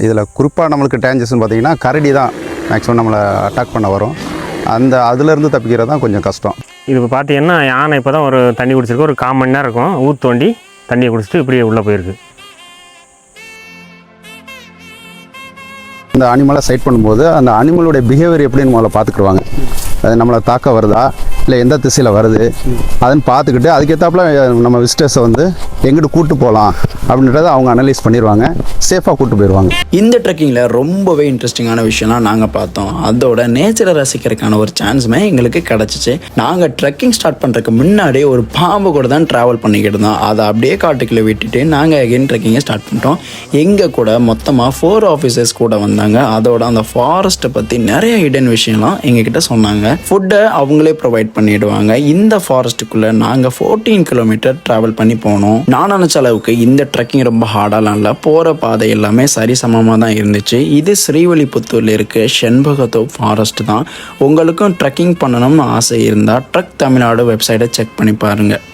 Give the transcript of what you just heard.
இதில் குறிப்பாக நம்மளுக்கு டேஞ்சர்ஸ்னு பார்த்தீங்கன்னா கரடி தான் மேக்ஸிமம் நம்மளை அட்டாக் பண்ண வரும். அதுலேருந்து தப்பிக்கிறது தான் கொஞ்சம் கஷ்டம். இது இப்போ பார்த்தீங்கன்னா யானை இப்போ தான் ஒரு தண்ணி குடிச்சிருக்கு, ஒரு 1/4 மணி நேரம் இருக்கும். ஊர் தோண்டி தண்ணியை குடிச்சிட்டு இப்படியே உள்ளே போயிருக்கு. இந்த அனிமலை சைட் பண்ணும்போது அந்த அனிமலுடைய பிஹேவியர் எப்படின்னு முதல்ல பார்த்துக்குருவாங்க. அது நம்மளை தாக்க வருதா இல்லை எந்த திசையில் வருது அதுன்னு பார்த்துக்கிட்டு அதுக்கேற்றாப்புல நம்ம விசிட்டர்ஸை வந்து எங்கிட்டு கூப்பிட்டு போகலாம் அப்படின்றத அவங்க அனலைஸ் பண்ணிடுவாங்க, சேஃபாக கூப்பிட்டு போயிடுவாங்க. இந்த ட்ரெக்கிங்கில் ரொம்பவே இன்ட்ரெஸ்டிங்கான விஷயம்லாம் நாங்கள் பார்த்தோம். அதோட நேச்சரை ரசிக்கிறதுக்கான ஒரு சான்ஸுமே எங்களுக்கு கிடச்சிச்சு. நாங்கள் ட்ரெக்கிங் ஸ்டார்ட் பண்ணுறதுக்கு முன்னாடியே ஒரு பாம்பு கூட தான் ட்ராவல் பண்ணிக்கிட்டு இருந்தோம். அதை அப்படியே காட்டுக்குள்ளே விட்டுட்டு நாங்கள் அகைன் ட்ரெக்கிங்கை ஸ்டார்ட் பண்ணிட்டோம். எங்கள் கூட மொத்தமாக 4 ஆஃபீஸர்ஸ் கூட வந்தாங்க. அதோட அந்த ஃபாரஸ்ட்டை பற்றி நிறைய ஹிடன் விஷயம்லாம் எங்ககிட்ட சொன்னாங்க. ஃபுட்டை அவங்களே ப்ரொவைட் பண்ணிடுவாங்க. இந்த ஃபாரஸ்ட்டுக்குள்ளே நாங்கள் 14 கிலோமீட்டர் ட்ராவல் பண்ணி போனோம். நான் நினச்ச அளவுக்கு இந்த ட்ரெக்கிங் ரொம்ப ஹார்டாலாம் இல்லை. போகிற பாதை எல்லாமே சரிசமமாக தான் இருந்துச்சு. இது ஸ்ரீவில்லிபுத்தூரில் இருக்க செண்பகத்தோப் ஃபாரஸ்ட் தான். உங்களுக்கும் ட்ரெக்கிங் பண்ணணும்னு ஆசை இருந்தால் ட்ரக் தமிழ்நாடு வெப்சைட்டை செக் பண்ணி பாருங்கள்.